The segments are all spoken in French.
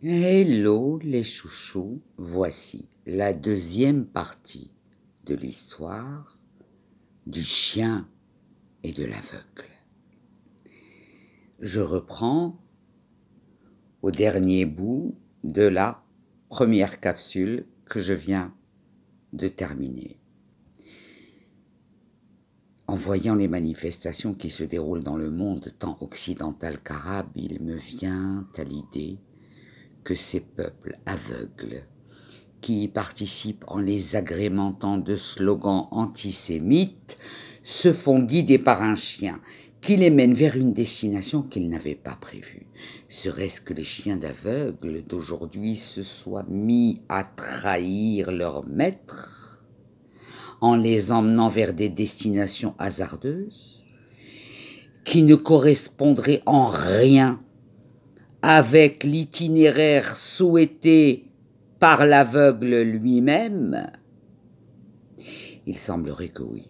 Hello les chouchous, voici la deuxième partie de l'histoire du chien et de l'aveugle. Je reprends au dernier bout de la première capsule que je viens de terminer. En voyant les manifestations qui se déroulent dans le monde tant occidental qu'arabe, il me vient à l'idée que ces peuples aveugles qui y participent en les agrémentant de slogans antisémites se font guider par un chien qui les mène vers une destination qu'ils n'avaient pas prévue. Serait-ce que les chiens d'aveugles d'aujourd'hui se soient mis à trahir leur maître en les emmenant vers des destinations hasardeuses qui ne correspondraient en rien avec l'itinéraire souhaité par l'aveugle lui-même? Il semblerait que oui.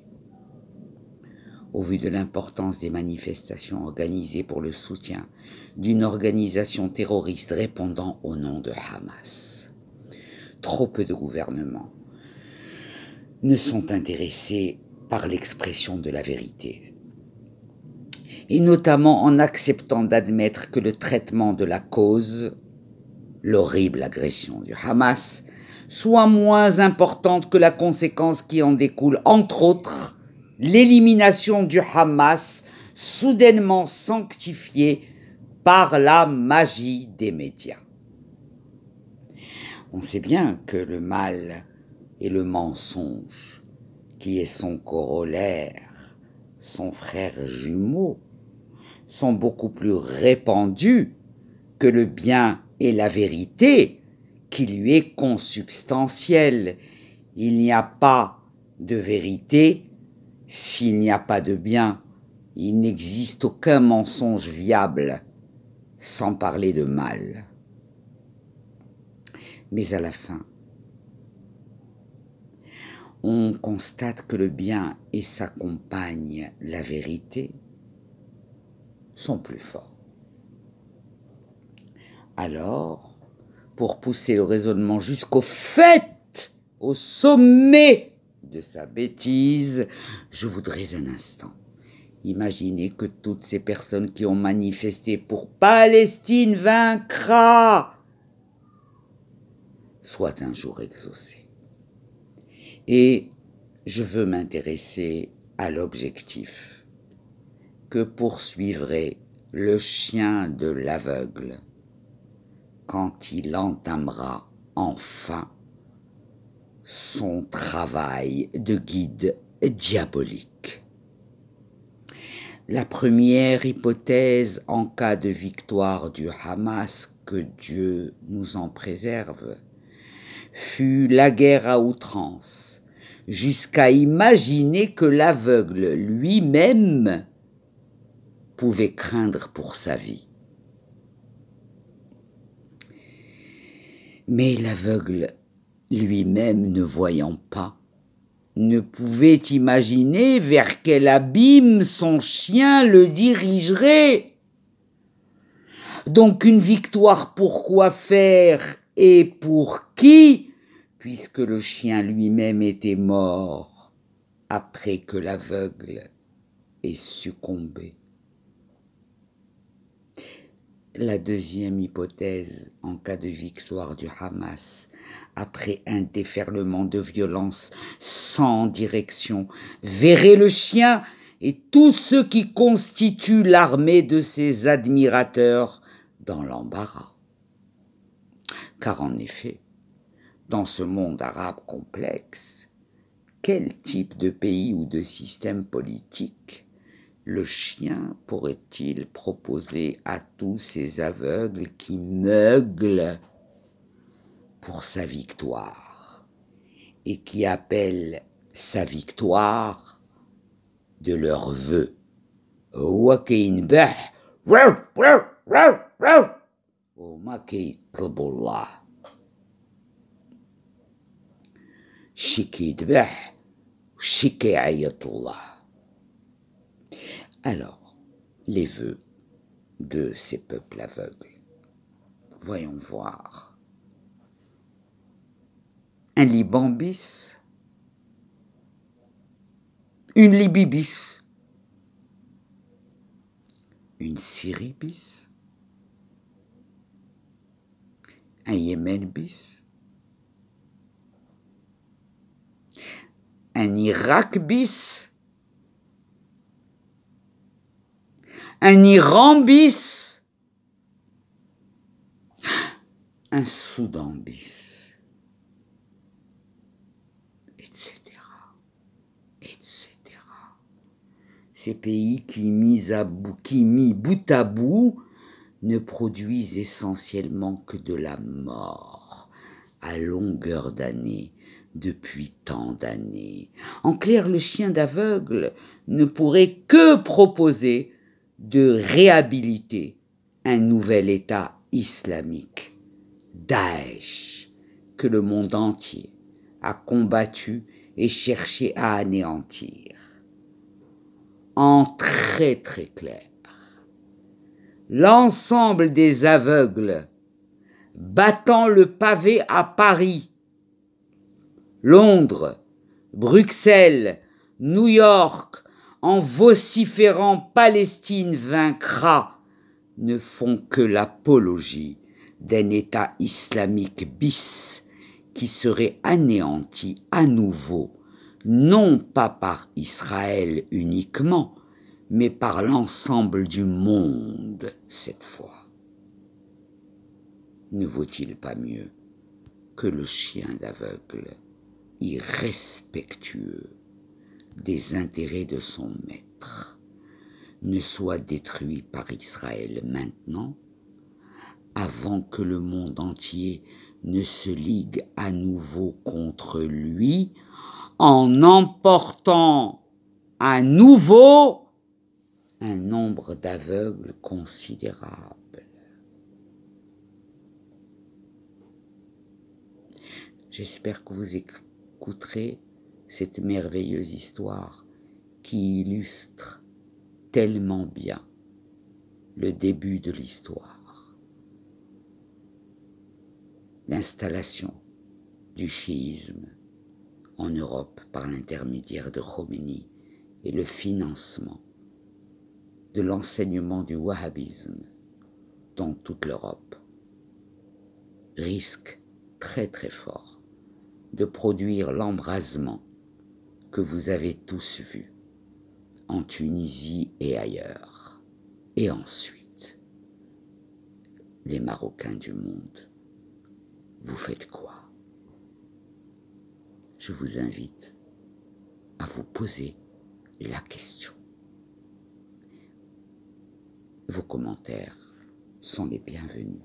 Au vu de l'importance des manifestations organisées pour le soutien d'une organisation terroriste répondant au nom de Hamas, trop peu de gouvernements ne sont intéressés par l'expression de la vérité, et notamment en acceptant d'admettre que le traitement de la cause, l'horrible agression du Hamas, soit moins importante que la conséquence qui en découle, entre autres, l'élimination du Hamas, soudainement sanctifiée par la magie des médias. On sait bien que le mal et le mensonge, qui est son corollaire, son frère jumeau, sont beaucoup plus répandus que le bien et la vérité, qui lui est consubstantielle. Il n'y a pas de vérité s'il n'y a pas de bien. Il n'existe aucun mensonge viable, sans parler de mal. Mais à la fin, on constate que le bien et sa compagne, la vérité, sont plus forts. Alors, pour pousser le raisonnement jusqu'au fait, au sommet de sa bêtise, je voudrais un instant imaginer que toutes ces personnes qui ont manifesté pour Palestine vaincra soient un jour exaucées. Et je veux m'intéresser à l'objectif que poursuivrait le chien de l'aveugle quand il entamera enfin son travail de guide diabolique. La première hypothèse en cas de victoire du Hamas, que Dieu nous en préserve, fut la guerre à outrance, jusqu'à imaginer que l'aveugle lui-même pouvait craindre pour sa vie. Mais l'aveugle lui-même, ne voyant pas, ne pouvait imaginer vers quel abîme son chien le dirigerait. Donc une victoire pour quoi faire et pour qui, puisque le chien lui-même était mort après que l'aveugle ait succombé. La deuxième hypothèse, en cas de victoire du Hamas, après un déferlement de violence sans direction, verrait le chien et tous ceux qui constituent l'armée de ses admirateurs dans l'embarras. Car en effet, dans ce monde arabe complexe, quel type de pays ou de système politique le chien pourrait-il proposer à tous ces aveugles qui meuglent pour sa victoire et qui appellent sa victoire de leur vœu? Alors, les vœux de ces peuples aveugles. Voyons voir. Un Liban bis, une Libye bis, une Syrie bis, un Yémen bis, un Irak bis, un Iran bis, un Soudan bis, etc. etc. Ces pays qui, mis bout à bout, ne produisent essentiellement que de la mort à longueur d'année, depuis tant d'années. En clair, le chien d'aveugle ne pourrait que proposer de réhabiliter un nouvel État islamique, Daesh, que le monde entier a combattu et cherché à anéantir. En très très clair, l'ensemble des aveugles battant le pavé à Paris, Londres, Bruxelles, New York, en vociférant Palestine vaincra, ne font que l'apologie d'un État islamique bis qui serait anéanti à nouveau, non pas par Israël uniquement, mais par l'ensemble du monde cette fois. Ne vaut-il pas mieux que le chien d'aveugle, irrespectueux des intérêts de son maître, ne soit détruit par Israël maintenant, avant que le monde entier ne se ligue à nouveau contre lui, en emportant à nouveau un nombre d'aveugles considérable. J'espère que vous écouterez cette merveilleuse histoire qui illustre tellement bien le début de l'histoire. L'installation du chiisme en Europe par l'intermédiaire de Khomeini et le financement de l'enseignement du wahhabisme dans toute l'Europe risque très très fort de produire l'embrasement que vous avez tous vu en Tunisie et ailleurs. Et ensuite, les Marocains du monde, vous faites quoi? Je vous invite à vous poser la question. Vos commentaires sont les bienvenus.